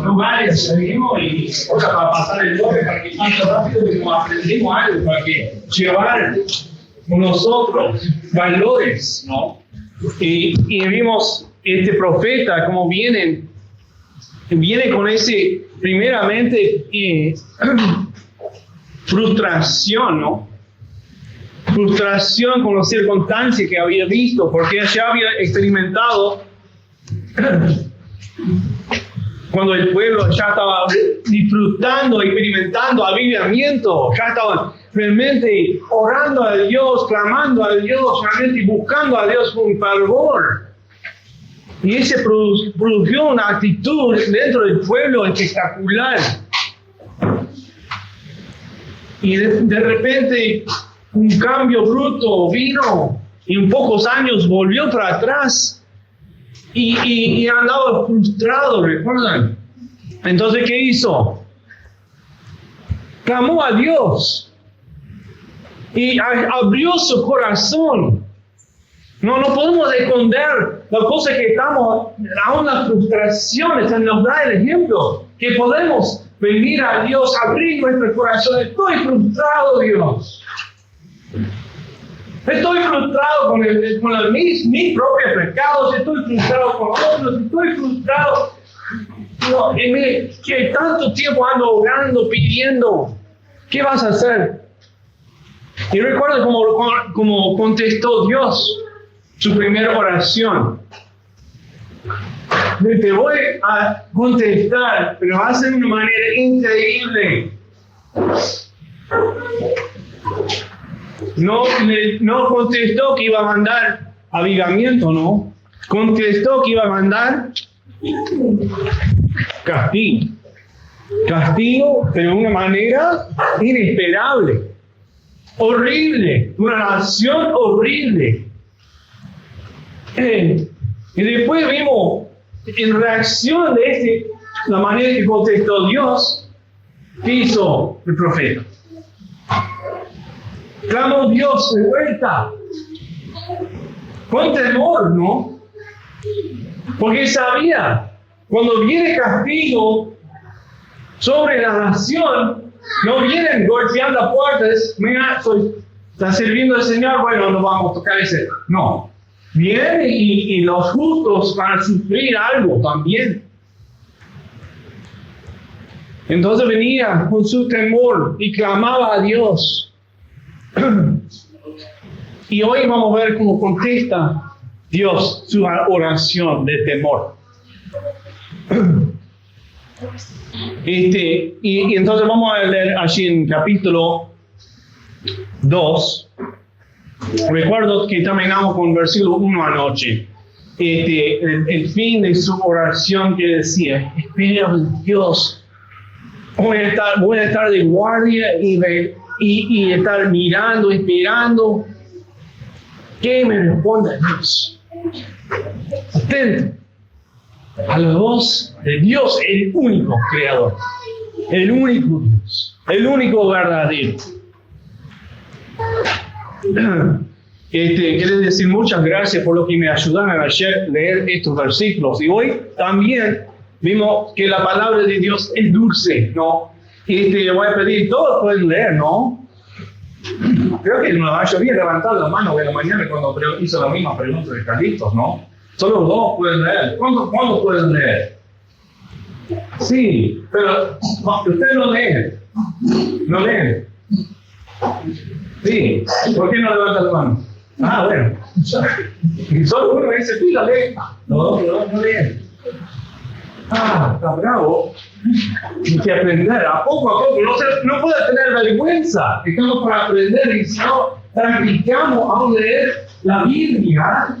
lugares seguimos y cosas para pasar el toque para que más rápido como aprendimos algo, para que llevar con nosotros valores, ¿no? Y vimos este profeta como viene con ese, primeramente, frustración, ¿no? Frustración con las circunstancias que había visto, porque ya había experimentado cuando el pueblo ya estaba disfrutando, experimentando avivamiento, ya estaban realmente orando a Dios, clamando a Dios, realmente buscando a Dios con fervor. Y ese produjo una actitud dentro del pueblo espectacular. Y de repente un cambio bruto vino y en pocos años volvió para atrás y andaba frustrado, ¿recuerdan? Entonces, ¿qué hizo? Clamó a Dios y abrió su corazón. No podemos esconder las cosas que estamos, aún las frustraciones, nos da el ejemplo que podemos venir a Dios, abrir nuestro corazón. Estoy frustrado, Dios. Estoy frustrado con mis propios pecados, estoy frustrado con otros, estoy frustrado. Que tanto tiempo ando orando, pidiendo. ¿Qué vas a hacer? Y recuerda cómo contestó Dios su primera oración. Te voy a contestar, pero va a ser de una manera increíble. No contestó que iba a mandar avivamiento, no. Contestó que iba a mandar castigo. Castigo, pero de una manera inesperable. Horrible. Una nación horrible. Y después vimos, en reacción de la manera que contestó Dios, ¿qué hizo el profeta? Clamó Dios de vuelta. Con temor, ¿no? Porque sabía, cuando viene castigo sobre la nación, no vienen golpeando a puertas, mira, está sirviendo al Señor, bueno, no vamos a tocar ese. No. Viene y los justos van a sufrir algo también. Entonces venía con su temor y clamaba a Dios. Y hoy vamos a ver cómo contesta Dios su oración de temor. Y entonces vamos a leer allí en capítulo 2. Recuerdo que terminamos con versículo 1 anoche. El fin de su oración que decía: espera en Dios. Voy a estar de guardia y estar mirando, esperando que me responda Dios. Atento a la voz de Dios, el único creador, el único Dios, el único verdadero. Quiero decir muchas gracias por lo que me ayudaron ayer a leer estos versículos. Y hoy también vimos que la palabra de Dios es dulce, ¿no? Voy a pedir, todos pueden leer, ¿no? Creo que la mayoría levantaron la mano de la mañana cuando hizo la misma pregunta de Carlitos, ¿no? Solo 2 pueden leer. ¿Cuántos pueden leer? Sí, pero ustedes no leen. No leen. Sí, ¿por qué no levantan la mano? Bueno. Y solo uno dice, sí, la lee. No leen. Está bravo. Hay que aprender a poco. No puede tener vergüenza. Estamos para aprender y si no practicamos a leer la Biblia,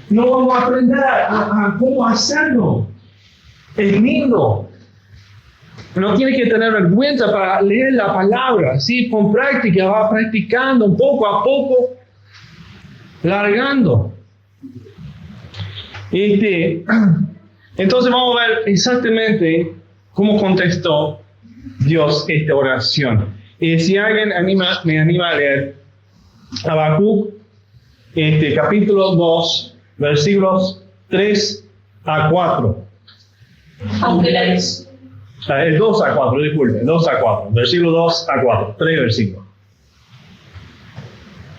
no vamos a aprender a cómo hacerlo. Es lindo. No tiene que tener vergüenza para leer la palabra. ¿Sí? Con práctica va practicando poco a poco, largando. Entonces vamos a ver exactamente cómo contestó Dios esta oración. Si alguien me anima a leer Habacuc, capítulo 2, versículos 3 a 4. Aunque la El 2 a 4, disculpe, 2 a 4. Versículo 2 a 4, 3 versículos.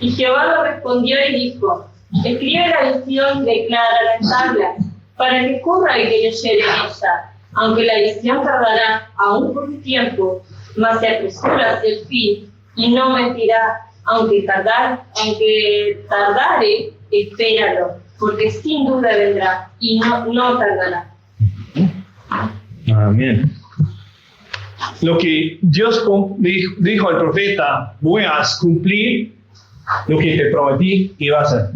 Y Jehová lo respondió y dijo: escribe la visión y declárala en tablas, para que corra el que leyere ella. Aunque la visión tardará aún por un tiempo, mas se apresura hacia el fin, y no mentirá. Aunque tardare, espéralo, porque sin duda vendrá, y no tardará. Amén. Lo que Dios dijo al profeta: voy a cumplir lo que te prometí que iba a hacer.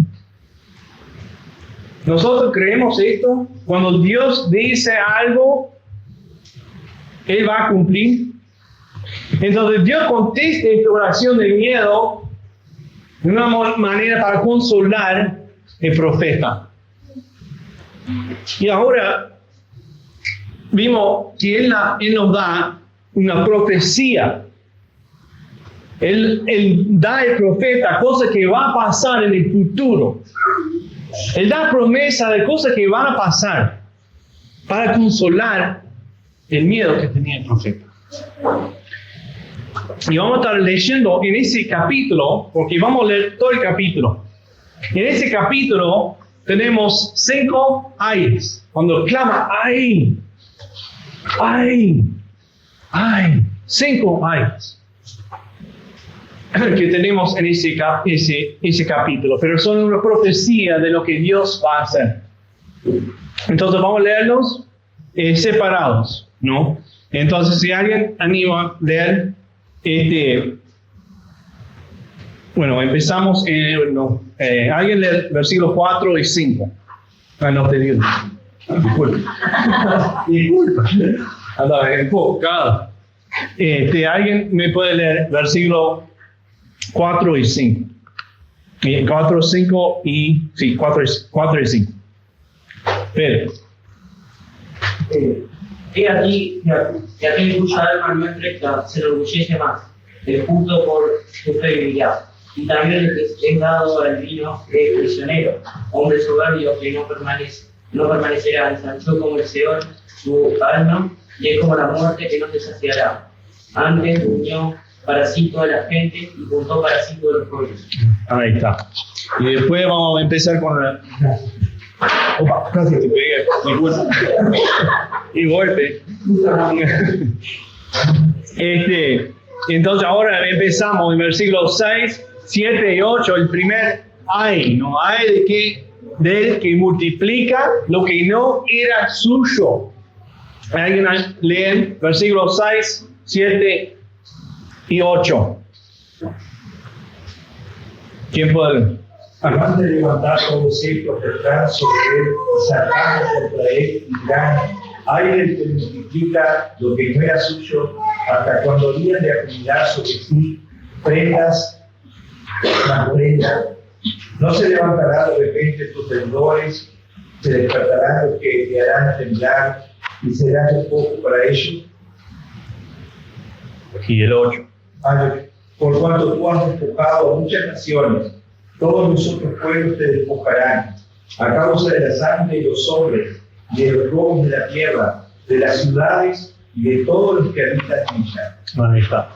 Nosotros creemos esto. Cuando Dios dice algo, Él va a cumplir. Entonces Dios contesta esta oración de miedo de una manera para consolar el profeta. Y ahora vimos que Él nos da una profecía. Él da al profeta cosas que van a pasar en el futuro. Él da promesa de cosas que van a pasar para consolar el miedo que tenía el profeta. Y vamos a estar leyendo en ese capítulo, porque vamos a leer todo el capítulo. En ese capítulo tenemos 5 ayes. Cuando clama, ay, ay, ay, 5 ayes que tenemos en ese capítulo, pero son una profecía de lo que Dios va a hacer. Entonces vamos a leerlos separados, ¿no? Entonces, si alguien anima a leer, bueno, empezamos alguien lee versículos 4 y 5. No te digo. Disculpa. Anda, enfocado. Alguien me puede leer versículo 4 y 5. 4, 5 y... Sí, 4 y 5. Pedro. He aquí que aquel cuya alma no es recta se enorgullece más, el justo por su fidelidad. Y también el que es dado al vino es prisionero, hombre soberbio que no permanecerá, ensanchó como el Seol su alma, y es como la muerte que no se saciará. Antes unió para sí toda la gente y juntó para sí todos los pueblos. Ahí está. Y después vamos a empezar con la... Opa, casi te pegué. Y golpe. Entonces ahora empezamos en versículos 6, 7 y 8. El primer ay, ¿no? Ay del que multiplica lo que no era suyo. Alguien lee versículos 6, 7 y 8. ¿Quién puede leer? Además de levantar todo cetro tendrán sobre él, sacando contra él y dirán: ay del que multiplica lo que no era suyo, hasta cuando habían de acumular sobre sí prendas tras prenda. No se levantará de repente tus temblores, se despertarán los que te harán temblar, y será un poco para ellos. Y el 8. Por cuanto tú has despojado a muchas naciones, todos los otros pueblos te despojarán, a causa de la sangre de los hombres, y de los robos de la tierra, de las ciudades y de todos los que habitan en ella. Ahí está.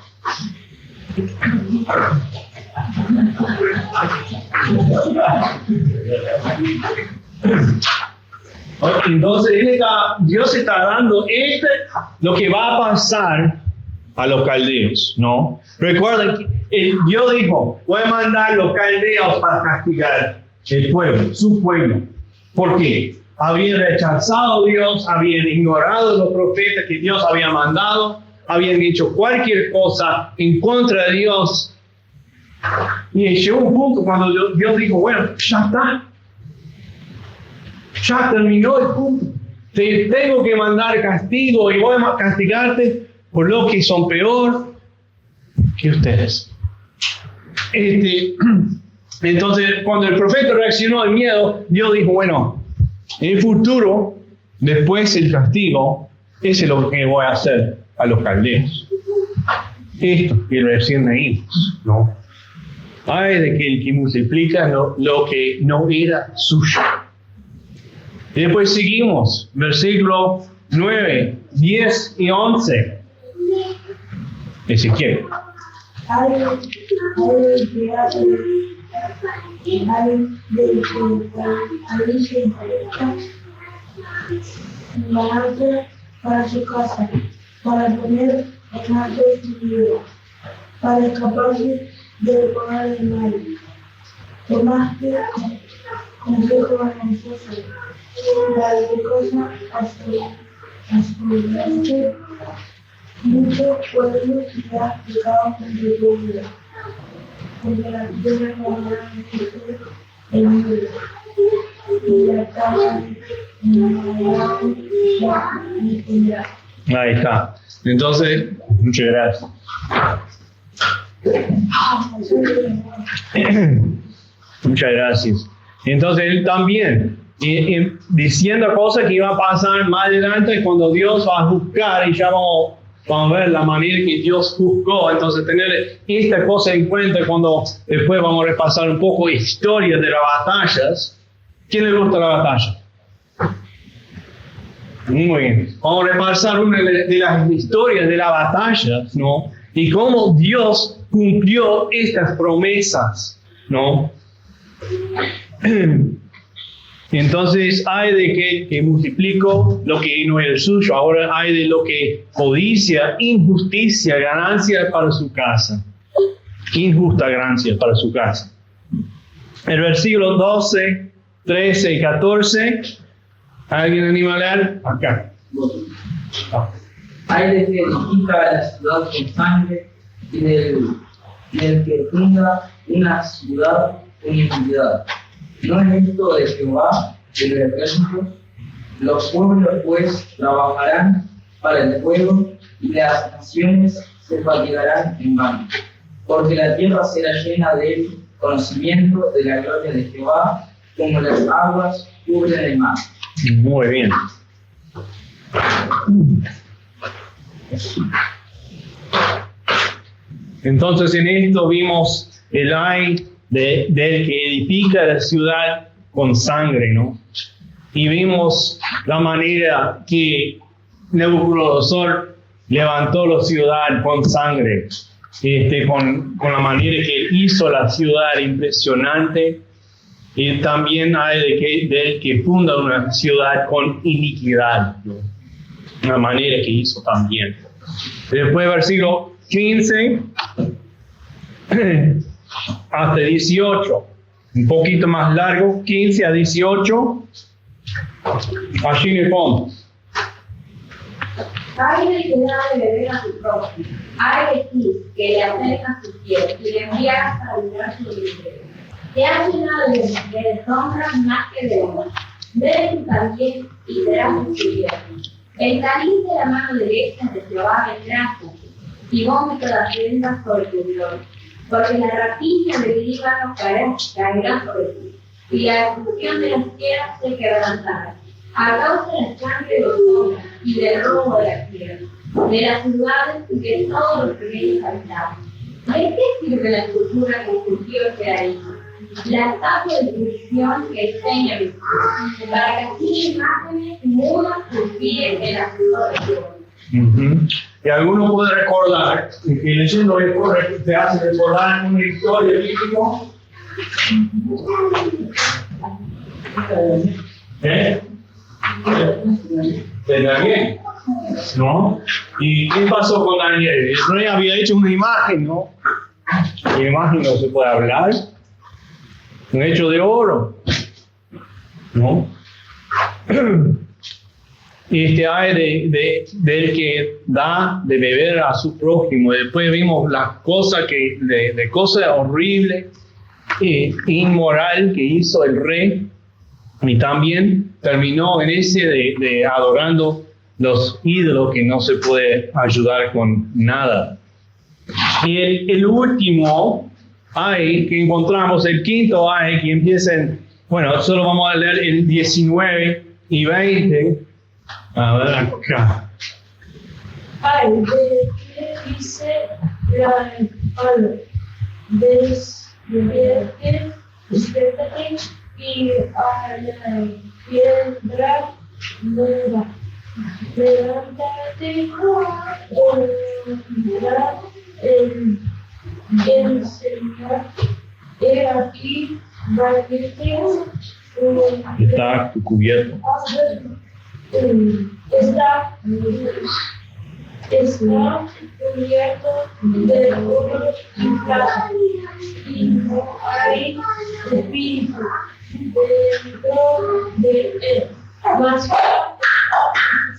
Entonces Dios está dando lo que va a pasar a los caldeos, ¿no? Recuerden que Dios dijo: voy a mandar los caldeos para castigar el pueblo, su pueblo. ¿Por qué? Habían rechazado a Dios, habían ignorado los profetas que Dios había mandado, habían hecho cualquier cosa en contra de Dios. Y llegó un punto cuando Dios dijo: bueno, ya está. Ya terminó el punto. Te tengo que mandar castigo y voy a castigarte por lo que son peor que ustedes. Entonces, cuando el profeta reaccionó al miedo, Dios dijo: bueno, en el futuro, después del castigo, ese es lo que voy a hacer a los caldeos. Esto que recién leímos, ¿no? Ay de que el que multiplica lo que no era suyo. Y después seguimos, versículo 9, 10 y 11. Ezequiel. Para su casa, para poner en alto su vida, para escaparse del poder del mal. Tomaste consejo vergonzoso, la de cosa asombraste mucho pueblo y has pecado contra tu vida, porque la tierra verdaderamente el mundo, y la casa Ahí está. Entonces, muchas gracias. Muchas gracias. Entonces él también, diciendo cosas que iban a pasar más adelante cuando Dios va a juzgar, y ya vamos a ver la manera que Dios juzgó. Entonces tener esta cosa en cuenta cuando después vamos a repasar un poco historia de las batallas. ¿Quién le gusta la batalla? Muy bien. Vamos a repasar una de las historias de las batallas, ¿no? Y cómo Dios cumplió estas promesas, ¿no? Entonces hay de que multiplico lo que no era suyo. Ahora hay de lo que codicia, injusticia, ganancia para su casa. Injusta ganancia para su casa. El versículo 12, 13 y 14. ¿Alguien anima a leer? Acá. Hay del que edifica la ciudad con sangre y del que funda una ciudad con iniquidad. ¿No es esto de Jehová, del ejército? Los pueblos pues trabajarán para el fuego y las naciones se fatigarán en vano. Porque la tierra será llena del conocimiento de la gloria de Jehová, como las aguas cubren el mar. Muy bien. Entonces en esto vimos el ay del que edifica la ciudad con sangre, ¿no? Y vimos la manera que Nabucodonosor levantó la ciudad con sangre, con la manera que hizo la ciudad impresionante. Y también hay del que funda una ciudad con iniquidad, ¿no? Una manera que hizo también. Después versículo 15 hasta 18, un poquito más largo, 15 a 18. Allí me pongo. Hay del que da de beber a su prójimo, hay de ti que le acercas sus pies y le envías a vibrar su vientre. Te has llenado de deshonra más que de honra. Bebe tú también y serás descubierto. El cáliz de la mano derecha de Jehová vendrá sobre ti, y vómito las vendas sobre tu gloria. Porque la rapiña del Líbano caerá sobre ti, y la ejecución de las tierras se quebrantará. A causa de la sangre de los hombres y del robo de la tierra, de las ciudades y de todos los primeros habitados. ¿De qué sirve la escultura que esculpió este aristo? La estatua de función que enseña mi Dios, para que así imágenes mudas confíen en la ciudad de Dios. Y alguno puede recordar, que leyendo esto te hace recordar una historia bíblica. De Daniel, ¿no? ¿Y qué pasó con Daniel? El rey había hecho una imagen, ¿no? La imagen no se puede hablar. Un hecho de oro, ¿no? Hay del que da de beber a su prójimo. Después vimos las cosas de cosas horribles e inmoral que hizo el rey. Y también terminó en ese de adorando los ídolos que no se puede ayudar con nada. Y el último ay que encontramos, el quinto ay que empieza en, bueno, solo vamos a leer el 19 y 20. A ver acá. Ay, de que dice la espalda, despiértate y a la piedra nueva. Levántate, honra el Señor. He aquí, valientes, Está cubierto. está cubierto de oro y plata, y no hay espíritu dentro de él. Mas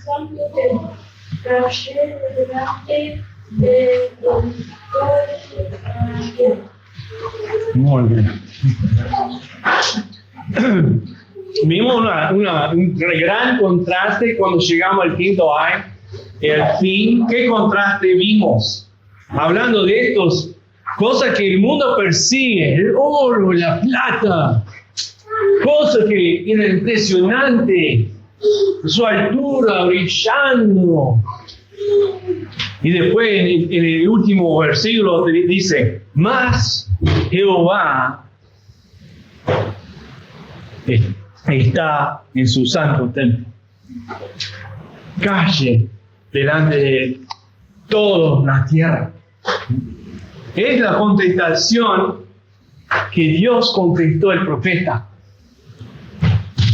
santo te caché delante de los Muy bien. Vimos un gran contraste cuando llegamos al quinto año. El fin, ¿qué contraste vimos? Hablando de estos cosas que el mundo persigue, el oro, la plata, cosas que eran impresionantes, su altura brillando. Y después en el último versículo dice, mas Jehová está en su santo templo. Calle delante de toda la tierra. Es la contestación que Dios contestó al profeta.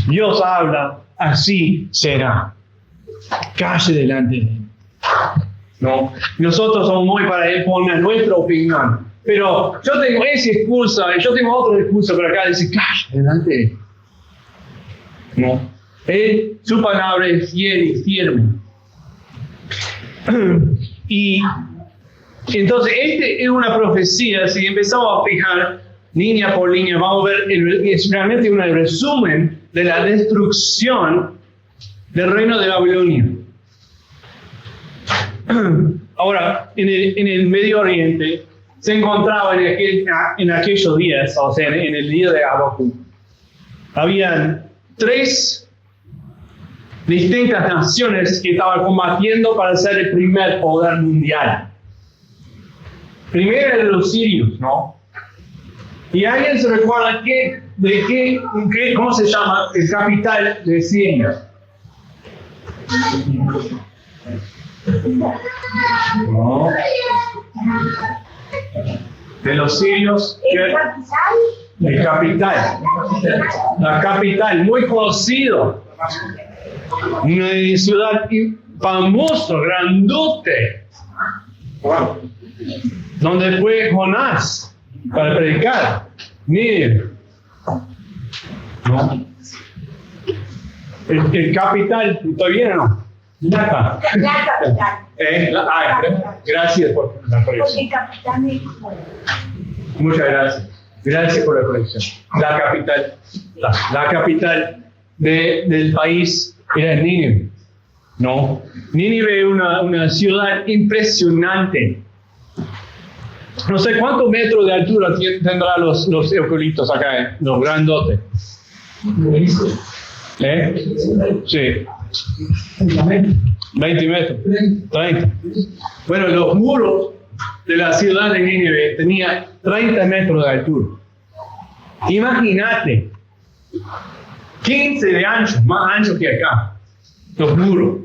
Dios habla, así será. Calle delante de él. ¿No? Nosotros somos muy para él poner nuestra opinión. Pero yo tengo esa excusa, y yo tengo otra excusa, pero acá dice, calle delante de él. ¿No? Él, su palabra es fiel y firme. Y entonces, esta es una profecía. Si empezamos a fijar línea por línea, vamos a ver, es realmente un resumen de la destrucción del reino de Babilonia. Ahora, en el Medio Oriente, se encontraba en aquellos días, o sea, en el día de Habacuc, habían 3 distintas naciones que estaban combatiendo para ser el primer poder mundial. Primero eran los sirios, ¿no? ¿Y alguien se recuerda cómo se llama el capital de Siria? No. De los sirios, el capital. La capital, muy conocido. Una ciudad famosa, grandote. Wow. Donde fue Jonás para predicar. Nínive. ¿No? El capital, ¿está bien o no? La capital. Gracias por la corrección. Muchas gracias. Gracias por la corrección. La capital. La capital del país era Nínive. ¿No? Nínive es una ciudad impresionante. No sé cuántos metros de altura tendrá los eucaliptos acá, los grandotes. Sí. 20 metros. 30. Bueno, los muros de la ciudad de Nínive tenían 30 metros de altura. Imagínate. 15 de ancho, más ancho que acá. Los muros.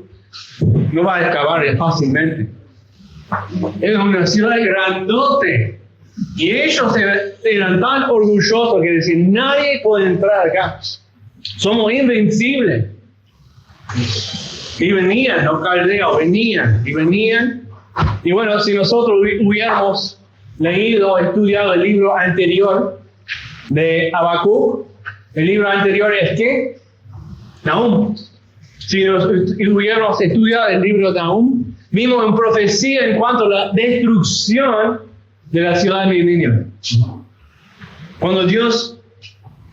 No va a excavar fácilmente. Es una ciudad grandote. Y ellos eran tan orgullosos que decían, nadie puede entrar acá. Somos invencibles. Y venían, los caldeos, venían. Y bueno, si nosotros hubiéramos leído, estudiado el libro anterior de Habacuc, el libro anterior es ¿qué? Nahum. Si hubiéramos estudiado el libro de Nahum, vimos en profecía en cuanto a la destrucción de la ciudad de Nínive. Cuando Dios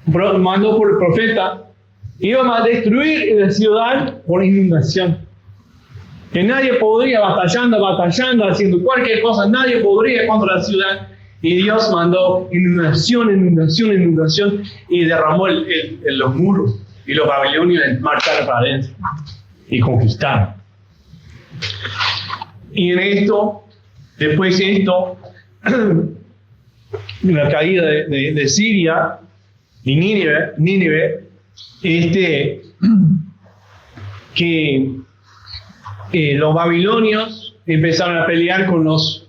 mandó por el profeta, íbamos a destruir la ciudad por inundación. Que nadie podría, batallando, haciendo cualquier cosa, nadie podría contra la ciudad. Y Dios mandó inundación, y derramó los muros. Y los babilonios marcharon para adentro y conquistaron. Y en esto, después de esto, la caída de Siria, y Nínive, que los babilonios empezaron a pelear con los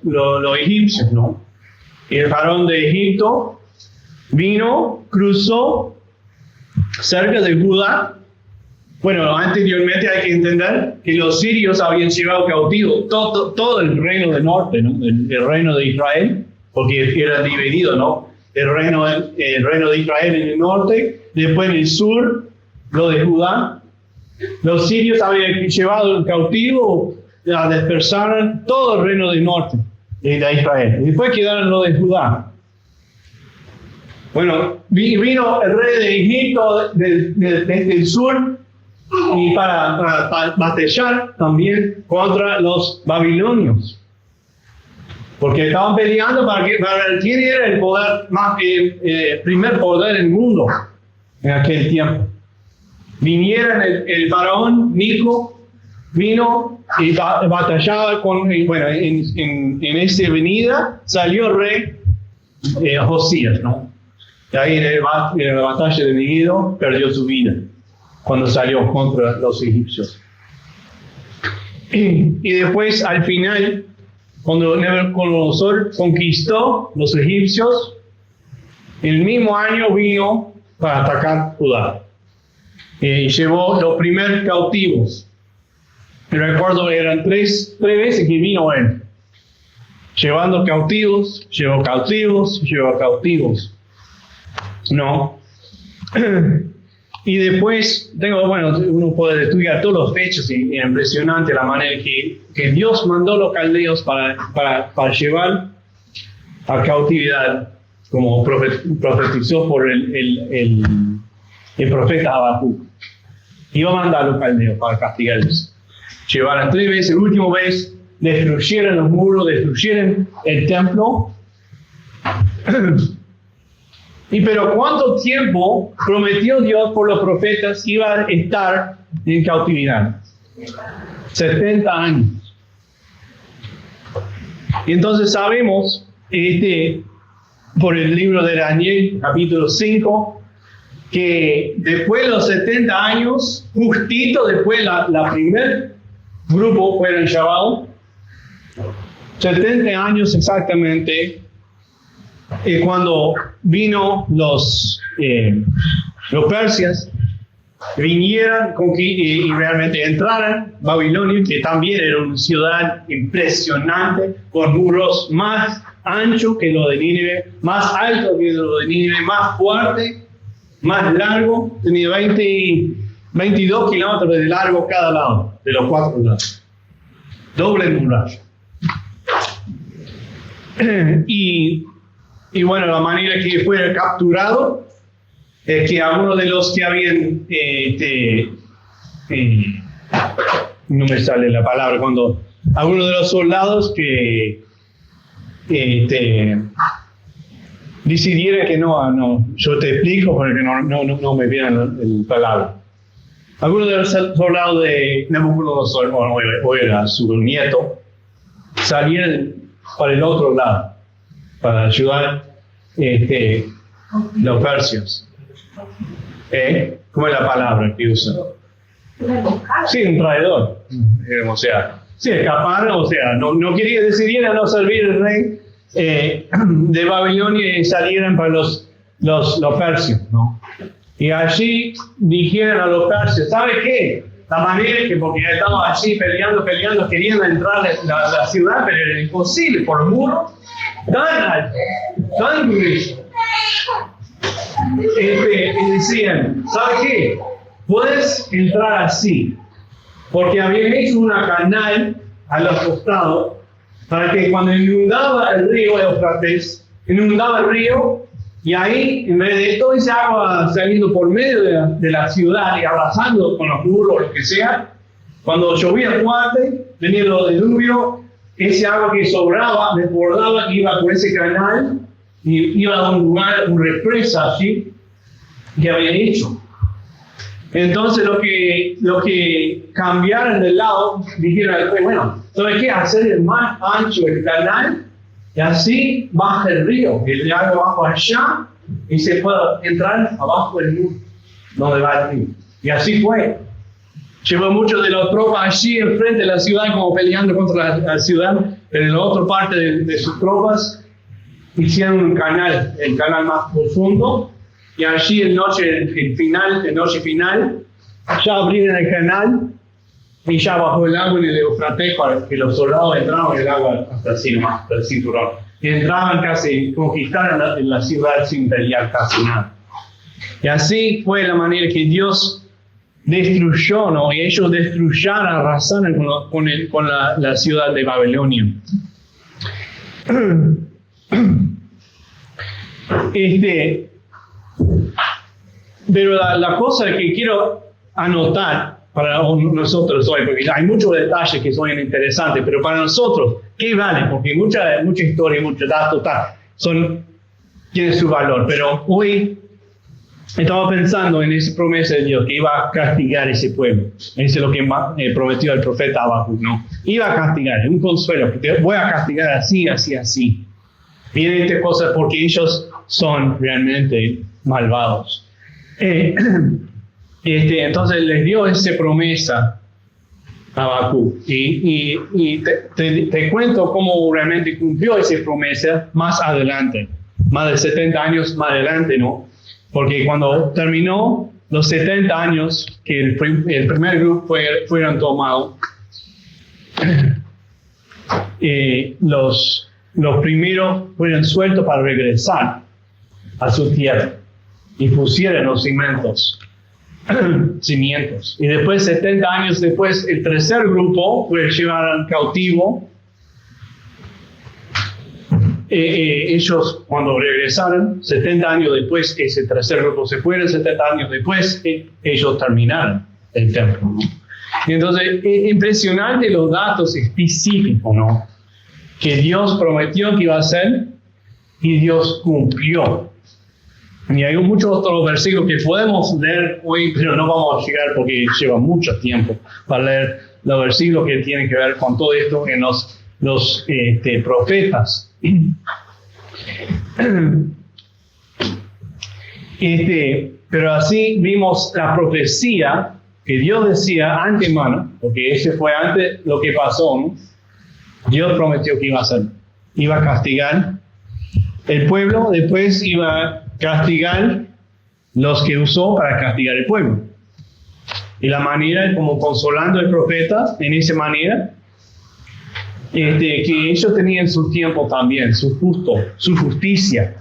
egipcios, ¿no? Y el faraón de Egipto vino, cruzó cerca de Judá. Bueno, anteriormente hay que entender que los sirios habían llevado cautivo todo el reino del norte, ¿no? El reino de Israel, porque era dividido, ¿no? El reino de Israel en el norte, después en el sur, lo de Judá. Los sirios habían llevado el cautivo, dispersaron todo el reino del norte de Israel. Y después quedaron los de Judá. Bueno, vino el rey de Egipto desde el sur y para batallar también contra los babilonios. Porque estaban peleando para quién era el poder primer poder del mundo en aquel tiempo. Vinieron el faraón Nico, vino y batallaba en esa avenida salió el rey Josías, ¿no? Y ahí en la batalla de Megiddo perdió su vida cuando salió contra los egipcios. Y después, al final, cuando Nabucodonosor conquistó los egipcios, el mismo año vino para atacar Judá. Y llevó los primeros cautivos. Recuerdo, eran tres veces que vino él. Llevando cautivos, llevó cautivos. No. Y después, uno puede estudiar todos los hechos y es impresionante la manera que Dios mandó a los caldeos para llevar a cautividad, como profetizó por el profeta Habacuc. Iba a mandar a los caldeos para castigarlos. Llevaron 3 veces, la última vez destruyeron los muros, destruyeron el templo. Pero ¿cuánto tiempo prometió Dios por los profetas que iba a estar en cautividad? 70 años. Y entonces sabemos, por el libro de Daniel, capítulo 5, que después de los 70 años, justito después la primer grupo fueron llevados, 70 años exactamente, cuando vino los persias, vinieron y realmente entraron Babilonia, que también era una ciudad impresionante, con muros más anchos que lo de Nínive, más alto que lo de Nínive, más fuerte, más largo, tenía 22 kilómetros de largo cada lado, de los 4 lados. Doble muralla. Y bueno, la manera que fue capturado es que algunos de los que habían, no me sale la palabra, cuando algunos de los soldados que decidieron que no, yo te explico porque no me viene la palabra. Algunos de los soldados de Nabucodonosor, o era su nieto, salieron para el otro lado, para ayudar los persios. ¿Cómo es la palabra que usan? Sí, un traidor. O sea, sí, escaparon, o sea, no decidieron no servir al rey de Babilonia y salieron para los persios, ¿no? Y allí dijeron a los persios, ¿sabe qué? La manera que, porque estaban allí peleando, queriendo entrar a la ciudad, pero era imposible por muros tan alto, tan grueso. Y decían, ¿sabe qué? Puedes entrar así, porque habían hecho una canal a los costados para que cuando inundaba el río Éufrates, inundaba el río, y ahí, en vez de toda esa agua saliendo por medio de la ciudad y abrazando con los muros o lo que sea, cuando llovía fuerte, venía el diluvio, ese agua que sobraba, desbordaba, iba por ese canal y iba a un lugar, una represa allí que habían hecho. Entonces lo que cambiaron del lado, dijeron, bueno, ¿sabes qué? Hacer más ancho el canal y así baja el río, el agua va para allá y se puede entrar abajo del muro, donde va el río. Y así fue. Llevó muchos de las tropas allí enfrente de la ciudad, como peleando contra la ciudad, pero en la otra parte de sus tropas hicieron un canal, el canal más profundo, y allí en noche final, ya abrieron el canal, y ya bajó el agua en el Éufrates para que los soldados entraban en el agua hasta el cinturón. Y entraban casi, conquistaron en la ciudad sin pelear casi nada. Y así fue la manera que Dios destruyó, ¿no? Y ellos destruyeron, arrasaron con la ciudad de Babilonia. Pero la cosa que quiero anotar para nosotros hoy, porque hay muchos detalles que son interesantes, pero para nosotros, ¿qué vale? Porque mucha historia, muchos datos, tienen su valor, pero hoy estaba pensando en esa promesa de Dios, que iba a castigar ese pueblo. Eso es lo que prometió el profeta Habacuc, ¿no? Iba a castigar, un consuelo, porque voy a castigar así, así, así. Miren esta cosa, porque ellos son realmente malvados. Entonces les dio esa promesa a Habacuc. Y te cuento cómo realmente cumplió esa promesa más adelante, más de 70 años más adelante, ¿no? Porque cuando terminó los 70 años que el primer grupo fueron tomados, los primeros fueron sueltos para regresar a su tierra y pusieron los cimientos. Y después, 70 años después, el tercer grupo fue llevado cautivo. Ellos, cuando regresaron, 70 años después, ese tercer grupo se fue, 70 años después, ellos terminaron el templo, ¿no? Y entonces, es impresionante los datos específicos, ¿no? Que Dios prometió que iba a hacer y Dios cumplió. Y hay muchos otros versículos que podemos leer hoy, pero no vamos a llegar porque lleva mucho tiempo para leer los versículos que tienen que ver con todo esto en los profetas. Pero así vimos la profecía que Dios decía antemano, porque ese fue antes lo que pasó, ¿no? Dios prometió que iba a hacer, iba a castigar el pueblo, después iba a castigar los que usó para castigar el pueblo. Y la manera, como consolando al profeta, en esa manera, que ellos tenían su tiempo también, su justicia.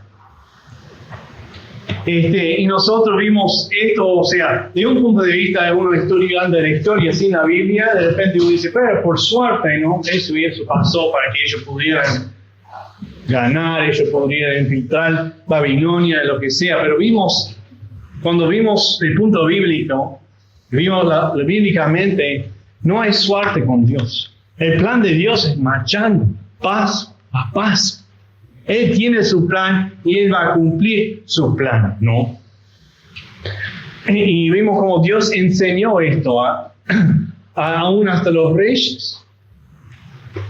Y nosotros vimos esto, o sea, de un punto de vista de uno estudiando la historia sin la Biblia, de repente uno dice, pero por suerte, ¿no? Eso y eso pasó para que ellos pudieran ganar, ellos podrían infiltrar Babilonia, lo que sea, pero cuando vimos el punto bíblico, vimos bíblicamente, no hay suerte con Dios. El plan de Dios es marchando, paso a paso. Él tiene su plan y Él va a cumplir su plan, ¿no? Y vimos cómo Dios enseñó esto aún hasta los reyes.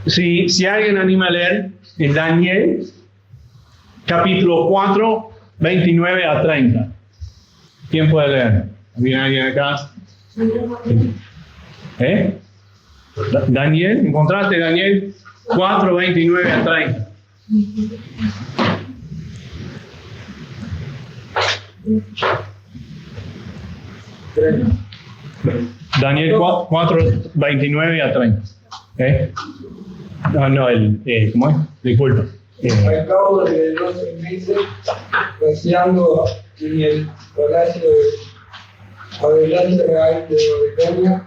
Si alguien anima a leer en Daniel, capítulo 4, 29 a 30. ¿Quién puede leer? ¿Viene alguien acá? Daniel, ¿encontraste Daniel? 4, 29 a 30. Daniel 4, 29 a 30. No, ¿cómo es? Disculpa. Al cabo de 12 meses, paseando en el palacio de Adelante Real de Babilonia,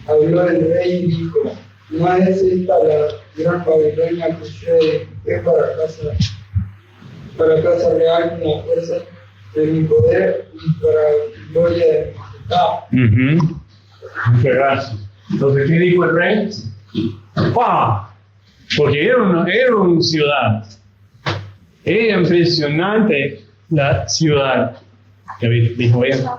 habló el rey y dijo: ¿no es esta la gran Babilonia que yo edifiqué para casa real con la fuerza de mi poder y para la gloria de mi majestad? Muchas gracias. Entonces, ¿qué dijo el rey? ¡Wow! Porque era una ciudad. Era impresionante la ciudad que dijo ella.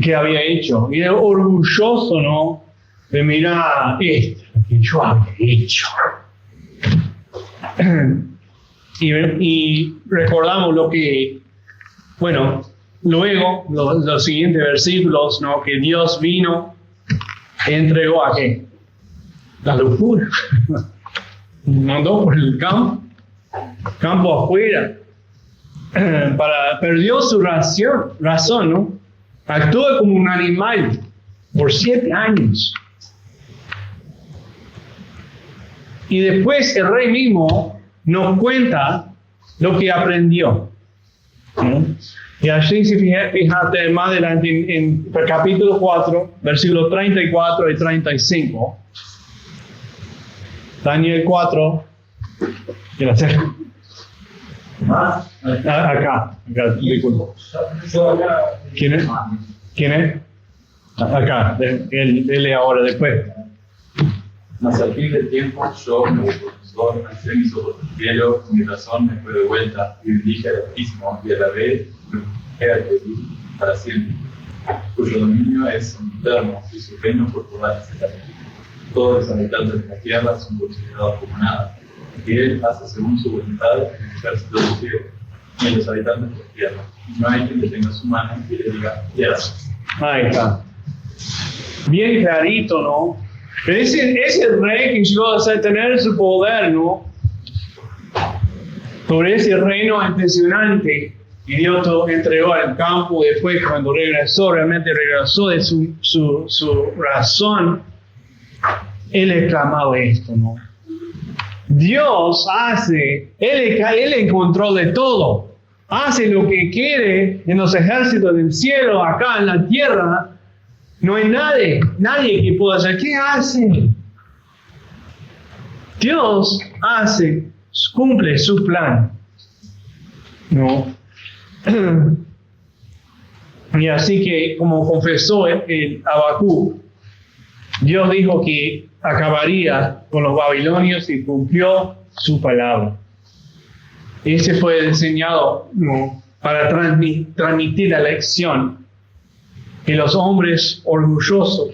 Que había hecho. Y era orgulloso, ¿no? De mirar esto que yo había hecho. Y recordamos lo que, bueno, luego, los siguientes versículos, ¿no? Que Dios vino y entregó a ¿qué? La locura. Mandó por el campo afuera. Perdió su razón, ¿no? Actuó como un animal por 7 años. Y después el rey mismo nos cuenta lo que aprendió. ¿No? Y así, si fíjate más adelante en capítulo 4, versículos 34 y 35. Daniel 4. Acá, disculpa. ¿Quién es? Acá, él ahora, después. Mas al fin del tiempo, yo, como profesor, alcé mis ojos al cielo, mi razón me fue de vuelta, y bendije al Altísimo, y a la vez me al que vive para siempre, cuyo dominio es eterno, y su reino por todas las eternidades. Todos los habitantes de la tierra son considerados como nada, y él hace según su voluntad el ejército del cielo, y en los habitantes de la tierra. No hay quien detenga su mano y le diga, ya. Ahí está. Bien clarito, ¿no? Ese rey que llegó a tener su poder, ¿no? Sobre ese reino impresionante, y Dios lo entregó al campo. Después, cuando regresó, realmente regresó de su razón, él exclamaba esto, ¿no? Dios hace, él en control de todo, hace lo que quiere en los ejércitos del cielo, acá en la tierra. No hay nadie que pueda hacer. ¿Qué hace? Dios cumple su plan. ¿No? Y así que, como confesó el Habacuc, Dios dijo que acabaría con los babilonios y cumplió su palabra. Ese fue diseñado, ¿no?, para transmitir la lección que los hombres orgullosos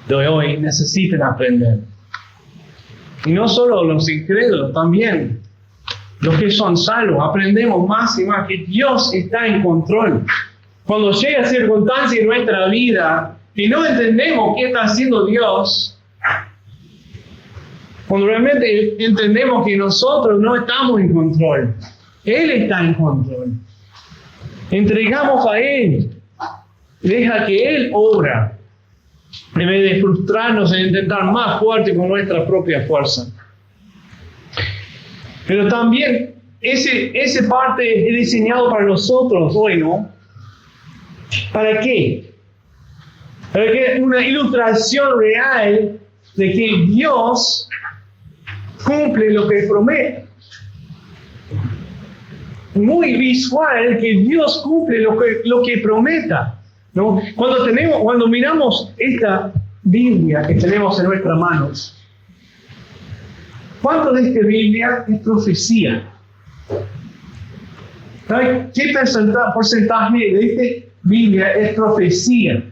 de hoy necesitan aprender. Y no solo los incrédulos, también los que son salvos, aprendemos más y más que Dios está en control. Cuando llega circunstancia en nuestra vida y no entendemos qué está haciendo Dios, cuando realmente entendemos que nosotros no estamos en control, Él está en control, entregamos a Él. Deja que Él obra, en vez de frustrarnos e intentar más fuerte con nuestra propia fuerza. Pero también ese parte es diseñado para nosotros hoy, ¿no? ¿Para qué? Para que una ilustración real de que Dios cumple lo que promete. Muy visual que Dios cumple lo que prometa. ¿No? Cuando miramos esta Biblia que tenemos en nuestras manos, ¿cuánto de esta Biblia es profecía? ¿Sabe qué porcentaje de esta Biblia es profecía?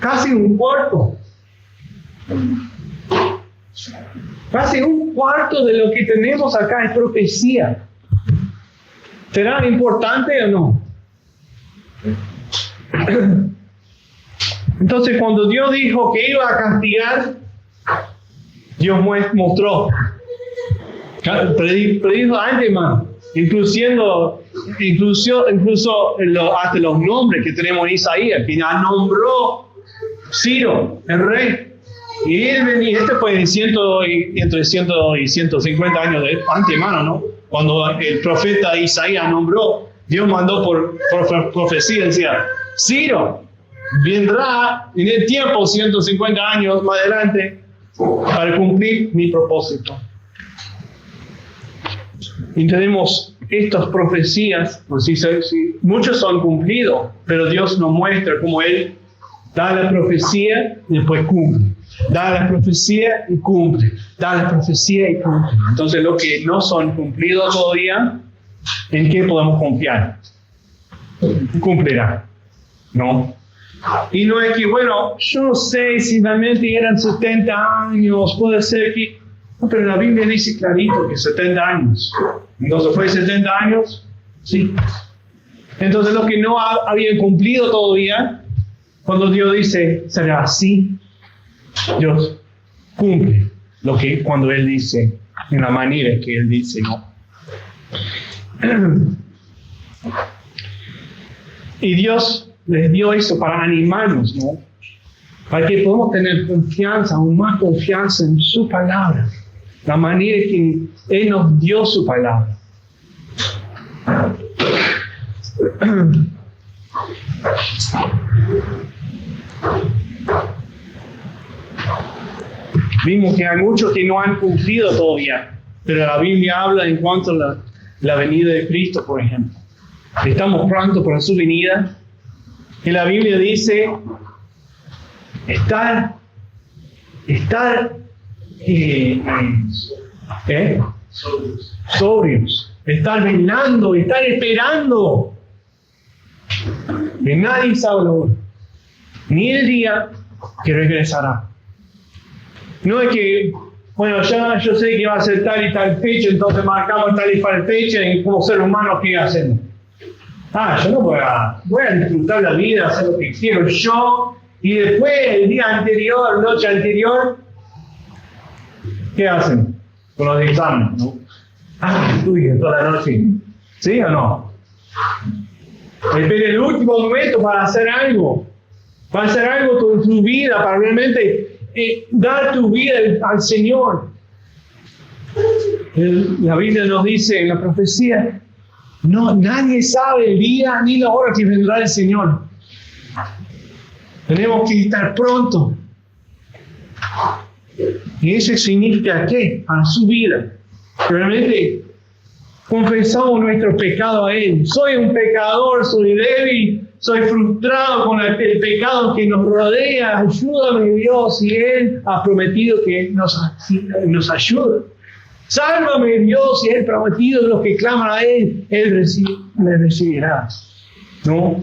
Casi un cuarto. Casi un cuarto de lo que tenemos acá es profecía. ¿Será importante o no? Entonces, cuando Dios dijo que iba a castigar, Dios mostró, predijo antemano, incluso hasta los nombres que tenemos en Isaías, que ya nombró Ciro, el rey. Y él venía, esto fue entre 100 y 150 años de antemano, ¿no? Cuando el profeta Isaías nombró, Dios mandó por profecía, decía, Ciro vendrá en el tiempo, 150 años más adelante, para cumplir mi propósito. Y tenemos estas profecías, pues muchos son cumplidos, pero Dios nos muestra cómo Él da la profecía y después cumple. Da la profecía y cumple. Da la profecía y cumple. Entonces, lo que no son cumplidos todavía, ¿en qué podemos confiar? Cumplirá, ¿no? Y no es que, bueno, yo no sé si realmente eran 70 años, puede ser que... No, pero la Biblia dice clarito que 70 años. Entonces, ¿fue 70 años? Sí. Entonces, los que no habían cumplido todavía, cuando Dios dice, será así, Dios cumple lo que cuando Él dice, en la manera que Él dice, ¿no? Y Dios les dio eso para animarnos, ¿no? Para que podamos tener confianza, aún más confianza en su palabra, la manera que Él nos dio su palabra. Vimos que hay muchos que no han cumplido todavía, pero la Biblia habla en cuanto a la venida de Cristo, por ejemplo. Estamos pronto para su venida. Y la Biblia dice, estar sobrios, estar velando, estar esperando. Que nadie sabe la hora, ni el día que regresará. No es que, bueno, ya yo sé que va a ser tal y tal fecha, entonces marcamos tal y tal fecha y como ser humano, ¿qué hacemos? Yo no voy a disfrutar la vida, hacer lo que quiero yo, y después el día anterior, noche anterior, ¿qué hacen? Con los exámenes, ¿no? Estudian toda la noche. ¿Sí o no? Espera el último momento para hacer algo con tu vida, para realmente dar tu vida al Señor. La Biblia nos dice en la profecía, no, nadie sabe el día ni la hora que vendrá el Señor. Tenemos que estar pronto. ¿Y eso significa qué? Para su vida. Realmente confesamos nuestro pecado a Él. Soy un pecador, soy débil, soy frustrado con el pecado que nos rodea. Ayúdame, Dios, y Él ha prometido que nos ayuda. Sálvame, Dios, y Él ha prometido los que claman a Él, Él le recibirá. ¿No?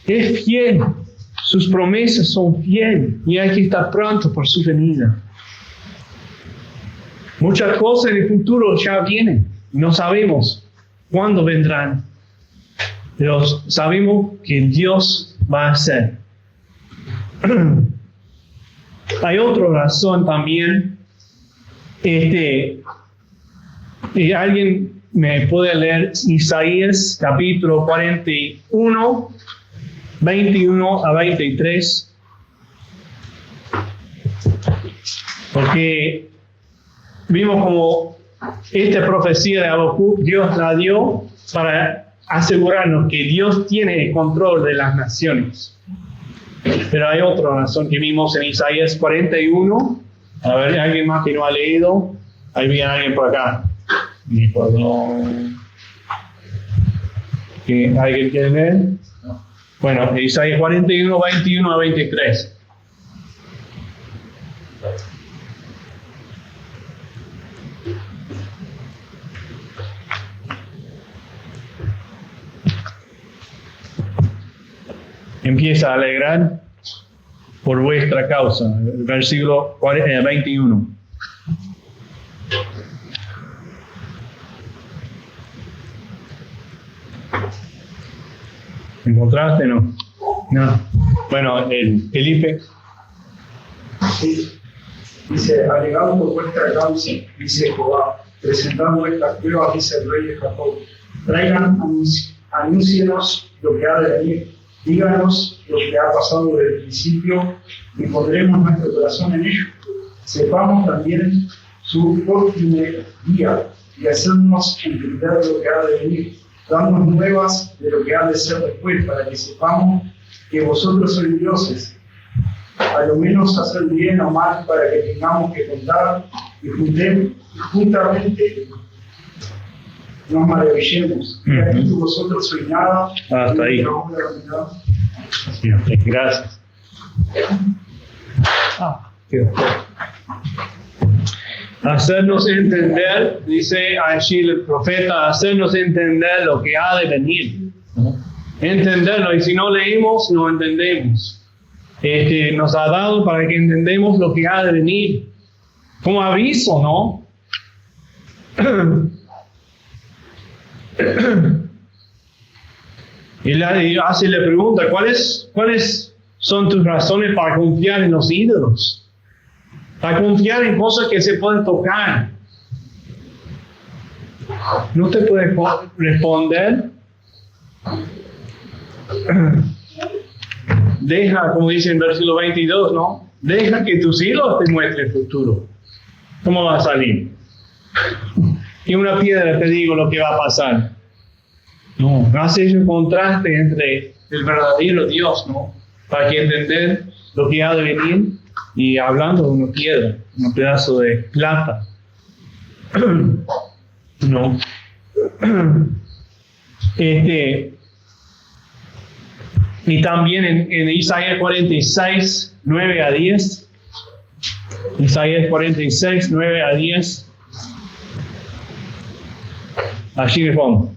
Es fiel. Sus promesas son fieles y hay que estar pronto por su venida. Muchas cosas en el futuro ya vienen. No sabemos cuándo vendrán. Pero sabemos que Dios va a hacer. Hay otra razón también. ¿Alguien me puede leer Isaías capítulo 41, 21 a 23? Porque vimos como esta profecía de Habacuc, Dios la dio para asegurarnos que Dios tiene el control de las naciones. Pero hay otra razón que vimos en Isaías 41. A ver, ¿alguien más que no ha leído? Ahí viene alguien por acá. Perdón. ¿Alguien quiere leer? Bueno, Isaías 41, 21 a 23. Empieza a alegrar por vuestra causa. El versículo 21. ¿Encontraste? No. Bueno, Felipe. Sí. Dice, alegado por vuestra causa, dice Jehová, presentando estas pruebas, dice el rey de Jacob, traigan, anúncienos lo que ha de venir, díganos lo que ha pasado desde el principio y pondremos nuestro corazón en ello. Sepamos también su próximo día y hacernos entender lo que ha de venir, darnos nuevas de lo que ha de ser después, para que sepamos que vosotros sois dioses, a lo menos hacer bien o mal para que tengamos que contar y juntamente nos maravillemos. Y aquí vosotros sois nada. Hasta ahí. Gracias. Hacernos entender, dice allí el profeta, hacernos entender lo que ha de venir. Entenderlo, y si no leímos, no entendemos. Nos ha dado para que entendemos lo que ha de venir. como aviso, ¿no? Y le pregunta, ¿cuáles son tus razones para confiar en los ídolos? Para confiar en cosas que se pueden tocar. ¿No te puede responder? Deja, como dice en versículo 22, ¿no? Deja que tus ídolos te muestren el futuro. ¿Cómo va a salir? Y una piedra te digo lo que va a pasar. No, hace ese contraste entre el verdadero Dios, ¿no? Para que entender lo que ha de venir y hablando de una piedra, un pedazo de plata. No. Y también en Isaías 46, 9 a 10. Isaías 46, 9 a 10. Allí le pongo.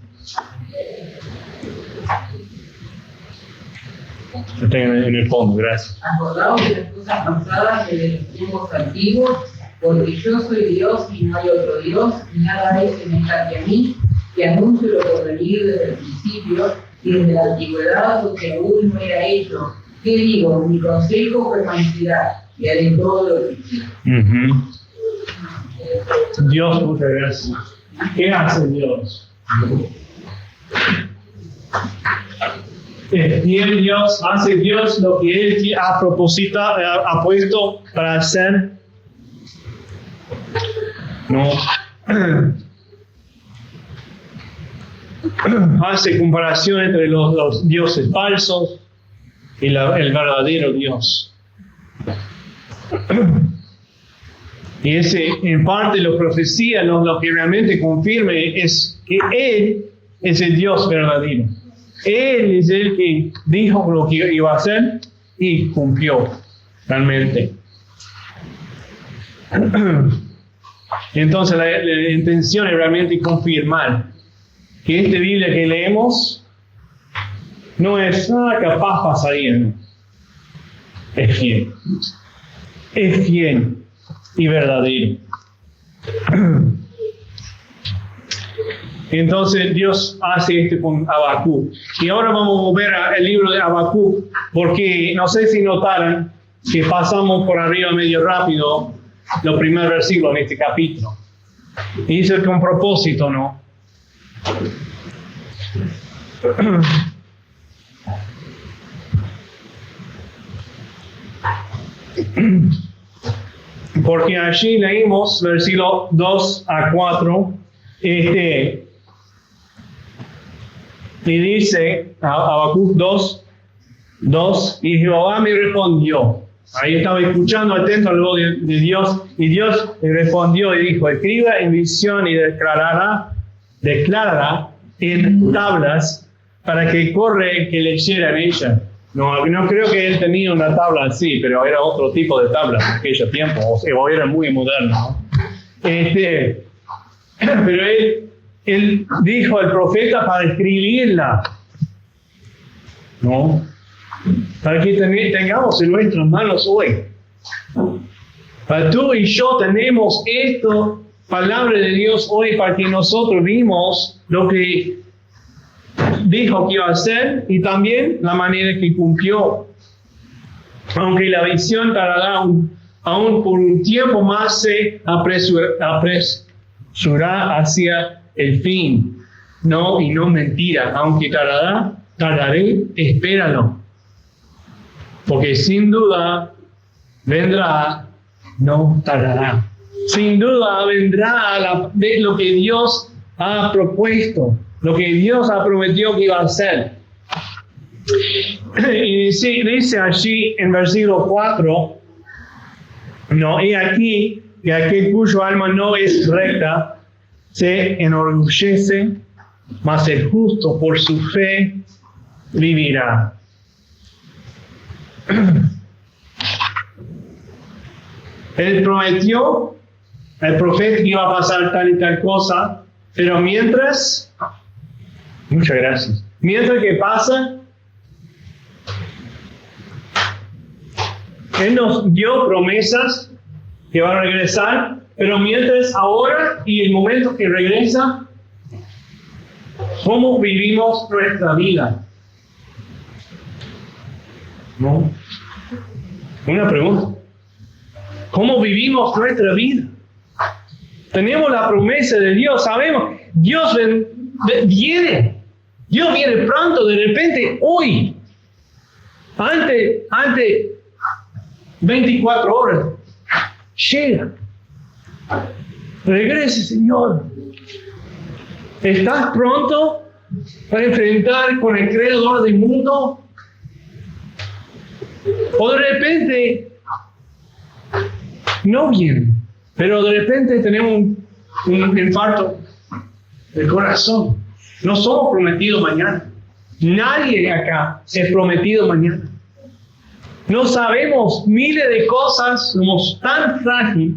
Lo tengo en el fondo, gracias. Acordaos de las cosas pasadas de los tiempos antiguos, porque yo soy Dios y no hay otro Dios, y nada hay semejante a mí, que anuncio lo por venir desde el principio y desde la antigüedad, lo que aún no era hecho. ¿Qué digo? Mi consejo permanecerá y haré todo lo que quiera. Dios, muchas gracias. ¿Qué hace Dios? Fiel Dios, hace Dios lo que Él ha puesto para hacer. No. Hace comparación entre los dioses falsos y el verdadero Dios. Y ese, en parte, la profecía lo que realmente confirme es que Él es el Dios verdadero. Él es el que dijo lo que iba a hacer y cumplió realmente. Entonces la intención es realmente confirmar que esta Biblia que leemos no es capaz pasaría, no. Es fiel. Es fiel y verdadero. Entonces Dios hace esto con Habacuc. Y ahora vamos a volver al libro de Habacuc, porque no sé si notaron que pasamos por arriba medio rápido los primeros versículos en este capítulo. Y dice con propósito, ¿no? Porque allí leímos versículo 2 a 4, y dice Habacuc 2, y Jehová me respondió. Ahí estaba escuchando atento a la voz de Dios, y Dios le respondió y dijo: escriba en visión y declarará en tablas para que corre el que leyera en ella. No creo que él tenía una tabla así, pero era otro tipo de tabla en aquel tiempo, o era muy moderno, ¿no? Pero él dijo al profeta para escribirla, ¿no? Para que tengamos en nuestras manos hoy. Para tú y yo tenemos esto, palabra de Dios hoy, para que nosotros vimos lo que dijo que iba a hacer y también la manera que cumplió. Aunque la visión tardará aún por un tiempo más, se apresurará hacia el fin. No, y no mentira. Aunque tardaré, espéralo. Porque sin duda vendrá, no tardará. Sin duda vendrá lo que Dios ha propuesto, lo que Dios ha prometido que iba a hacer. Y dice allí en versículo 4, no, y aquí, que aquel cuyo alma no es recta, se enorgullece, mas el justo por su fe vivirá. Él prometió al profeta que iba a pasar tal y tal cosa, pero mientras que pasa, Él nos dio promesas que van a regresar, Pero mientras ahora y el momento que regresa, ¿cómo vivimos nuestra vida? ¿No? Una pregunta. ¿Cómo vivimos nuestra vida? Tenemos la promesa de Dios, sabemos, Dios viene. Dios viene pronto, de repente, hoy. Ante 24 horas. Llega. Regrese, Señor. ¿Estás pronto para enfrentar con el Creador del mundo? O de repente no viene, pero de repente tenemos un infarto del corazón. No somos prometidos mañana. Nadie acá es prometido mañana. No sabemos miles de cosas, somos tan frágiles,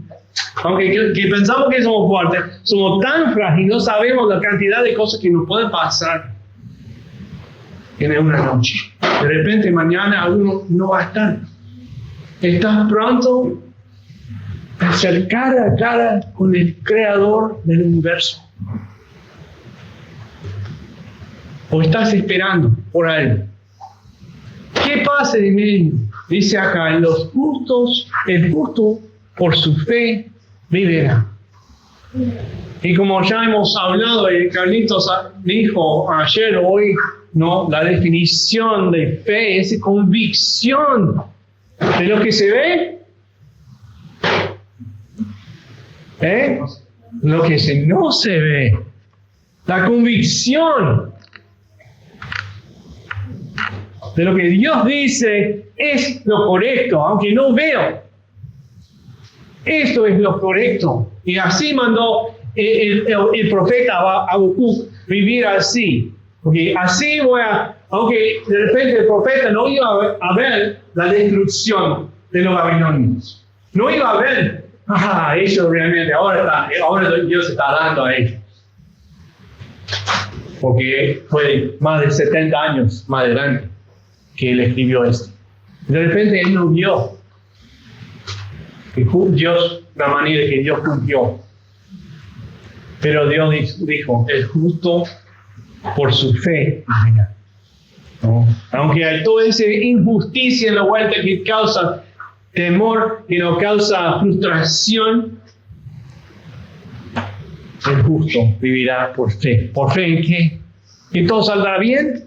aunque que pensamos que somos fuertes, somos tan frágiles, no sabemos la cantidad de cosas que nos pueden pasar en una noche. De repente mañana uno no va a estar. ¿Estás pronto a ser cara a cara con el Creador del universo? ¿O estás esperando por algo? ¿Qué pasa en medio? Dice acá, los justos, el justo por su fe vivirá. Y como ya hemos hablado, Carlitos dijo ayer o hoy, ¿no? La definición de fe es convicción de lo que se ve, lo que no se ve. La convicción de lo que Dios dice es lo correcto, aunque no veo. Esto es lo correcto. Y así mandó el profeta Habacuc vivir así. Porque así aunque de repente el profeta no iba a ver la destrucción de los babilonios. No iba a ver, ellos realmente, ahora Dios está dando a ellos. Porque fue más de 70 años más adelante que él escribió esto. De repente él no vio que la manera que Dios cumplió. Pero Dios dijo, el justo por su fe, ¿no? Aunque hay toda esa injusticia en la vuelta que causa temor, que nos causa frustración, el justo vivirá por fe. ¿Por fe en qué? ¿Que todo saldrá bien?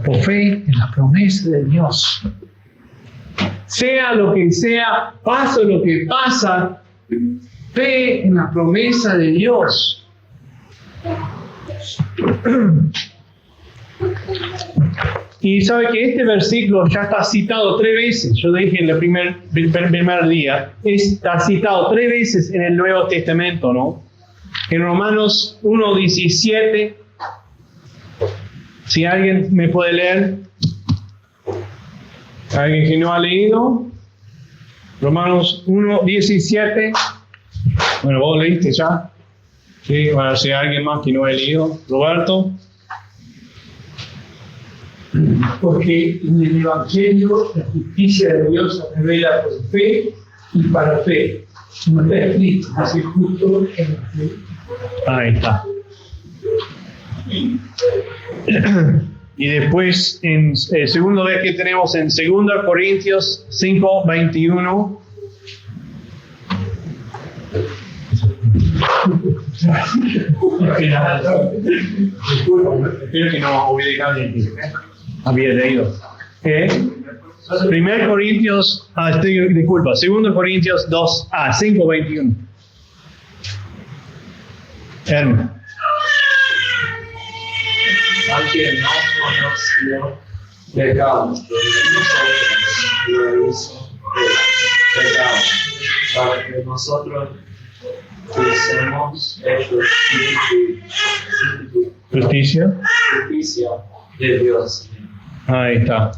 Por fe en la promesa de Dios. Sea lo que sea, pase lo que pasa, fe en la promesa de Dios. Y sabe que este versículo ya está citado 3 veces. Yo dije en el primer día, está citado 3 veces en el Nuevo Testamento, ¿no? En Romanos 1:17. Si alguien me puede leer, alguien que no ha leído, Romanos 1:17. Bueno, vos leíste ya. Sí, bueno, si hay alguien más que no ha leído, Roberto. Porque en el Evangelio la justicia de Dios se revela por fe y para fe. No está escrito, así justo en la fe. Ahí está. Y después, en el segundo vez que tenemos en 2 Corintios 5:21. Espero que no había leído. 1 Corintios, 2 Corintios 5:21. Aunque no conoció pecado, nosotros lo hizo pecado, para que nosotros fuésemos hechos Justicia de Dios. Ahí está.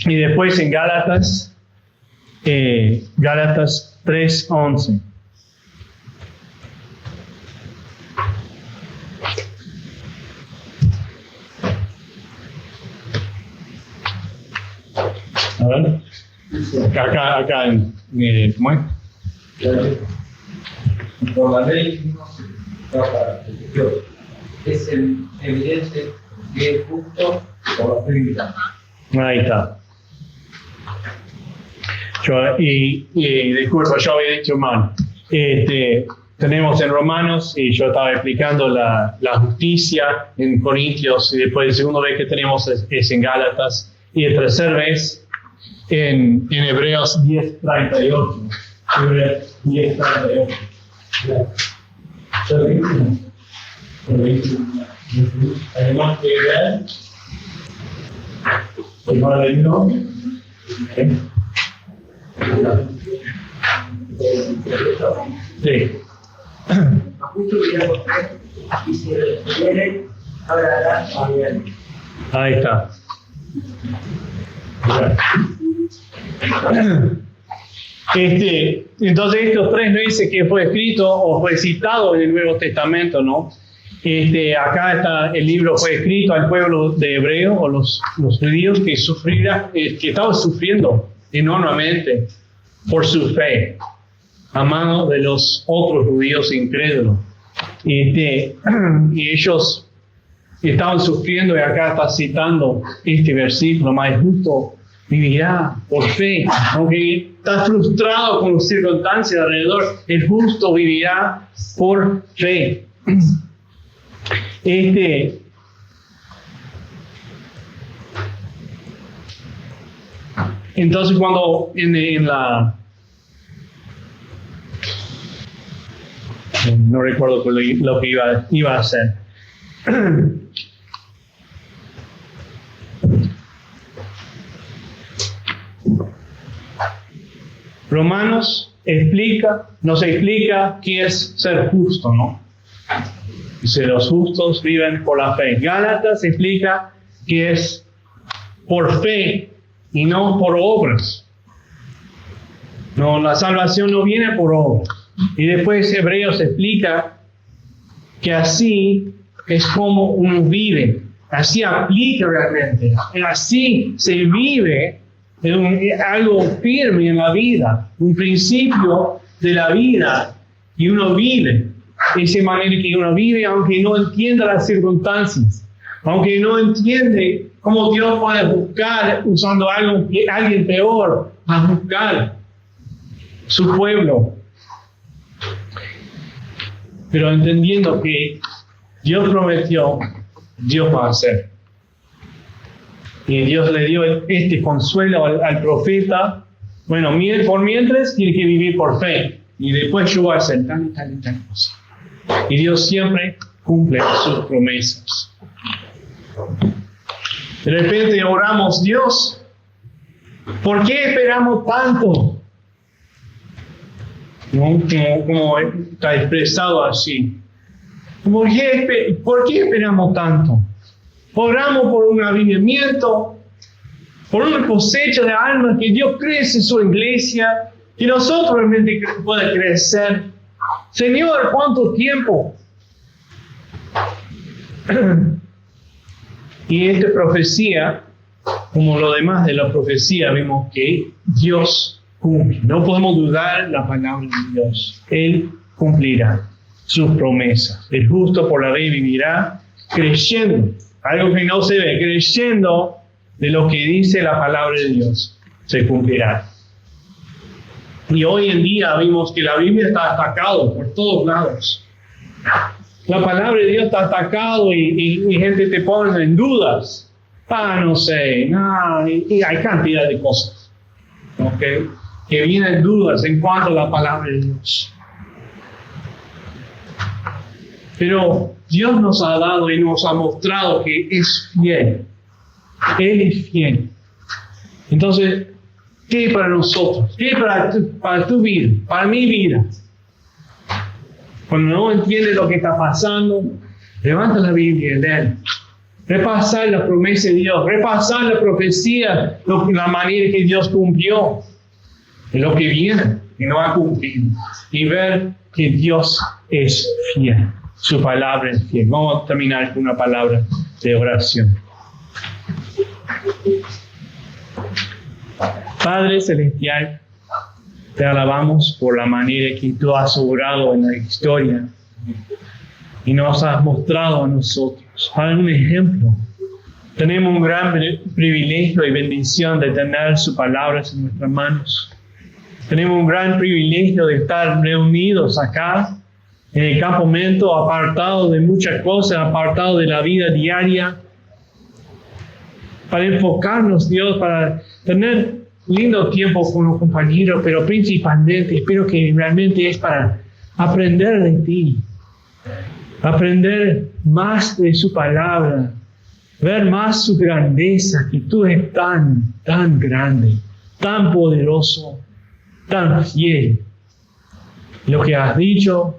Y después en Gálatas 3:11. A ver. Acá en ¿cómo es? Por la ley no se trata de Dios. Es evidente que es justo por la Trinidad. Ahí está. Disculpa, yo había dicho mal. Tenemos en Romanos, y yo estaba explicando la justicia en Corintios, y después la segunda vez que tenemos es en Gálatas, y la tercera vez en Hebreos 10:38. Hebreos 10:38. Además que ver, para el nombre. Sí. Justo digamos, y si refieren, hablarán también. Ahí está. Entonces estos tres no dice que fue escrito o fue citado en el Nuevo Testamento, ¿no? Acá está, el libro fue escrito al pueblo de Hebreo o los judíos que estaban sufriendo enormemente por su fe a mano de los otros judíos incrédulos. Y ellos estaban sufriendo, y acá está citando este versículo: más justo vivirá por fe. Aunque está frustrado con las circunstancias alrededor, el justo vivirá por fe. Entonces, cuando no recuerdo lo que iba a hacer. Romanos nos explica qué es ser justo, ¿no? Dice, los justos viven por la fe. Gálatas explica que es por fe y no por obras. No, la salvación no viene por obras. Y después Hebreos explica que así es como uno vive. Así aplica realmente. Así se vive algo firme en la vida. Un principio de la vida. Y uno vive. Esa manera que uno vive, aunque no entienda las circunstancias, aunque no entiende cómo Dios puede buscar usando alguien peor a buscar su pueblo, pero entendiendo que Dios prometió, Dios va a hacer. Y Dios le dio este consuelo al profeta. Bueno, por mientras tiene que vivir por fe, y después yo voy a hacer tal cosa. Y Dios siempre cumple sus promesas. De repente oramos: Dios, ¿por qué esperamos tanto? ¿No? Como está expresado así. ¿Por qué esperamos tanto? Oramos por un avivamiento, por una cosecha de almas, que Dios crece en su iglesia, que nosotros realmente pueda crecer. Señor, ¿cuánto tiempo? Y esta profecía, como lo demás de la profecía, vemos que Dios cumple. No podemos dudar la palabra de Dios. Él cumplirá sus promesas. El justo por la fe vivirá creyendo, algo que no se ve, creyendo de lo que dice la palabra de Dios, se cumplirá. Y hoy en día vimos que la Biblia está atacada por todos lados. La palabra de Dios está atacada y gente te pone en dudas. No sé, y hay cantidad de cosas, ¿okay? Que vienen dudas en cuanto a la palabra de Dios. Pero Dios nos ha dado y nos ha mostrado que es fiel. Él es fiel. Entonces, ¿qué para nosotros? ¿Qué para tu vida? Para mi vida. Cuando no entiendes lo que está pasando, levanta la Biblia y lee. Repasar la promesa de Dios, repasar la profecía, la manera que Dios cumplió, y lo que viene y no ha cumplido, y ver que Dios es fiel. Su palabra es fiel. Vamos a terminar con una palabra de oración. Padre Celestial, te alabamos por la manera que tú has obrado en la historia y nos has mostrado a nosotros. Para un ejemplo, tenemos un gran privilegio y bendición de tener sus palabras en nuestras manos. Tenemos un gran privilegio de estar reunidos acá en el campamento, apartado de muchas cosas, apartado de la vida diaria, para enfocarnos, Dios, para tener lindo tiempo con los compañeros, pero principalmente espero que realmente es para aprender de ti, aprender más de su palabra, ver más su grandeza, que tú eres tan grande, tan poderoso, tan fiel. Lo que has dicho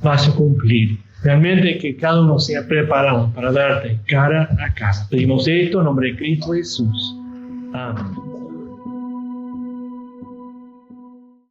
vas a cumplir. Realmente que cada uno sea preparado para darte cara a cara. Pedimos esto en nombre de Cristo Jesús. Amén.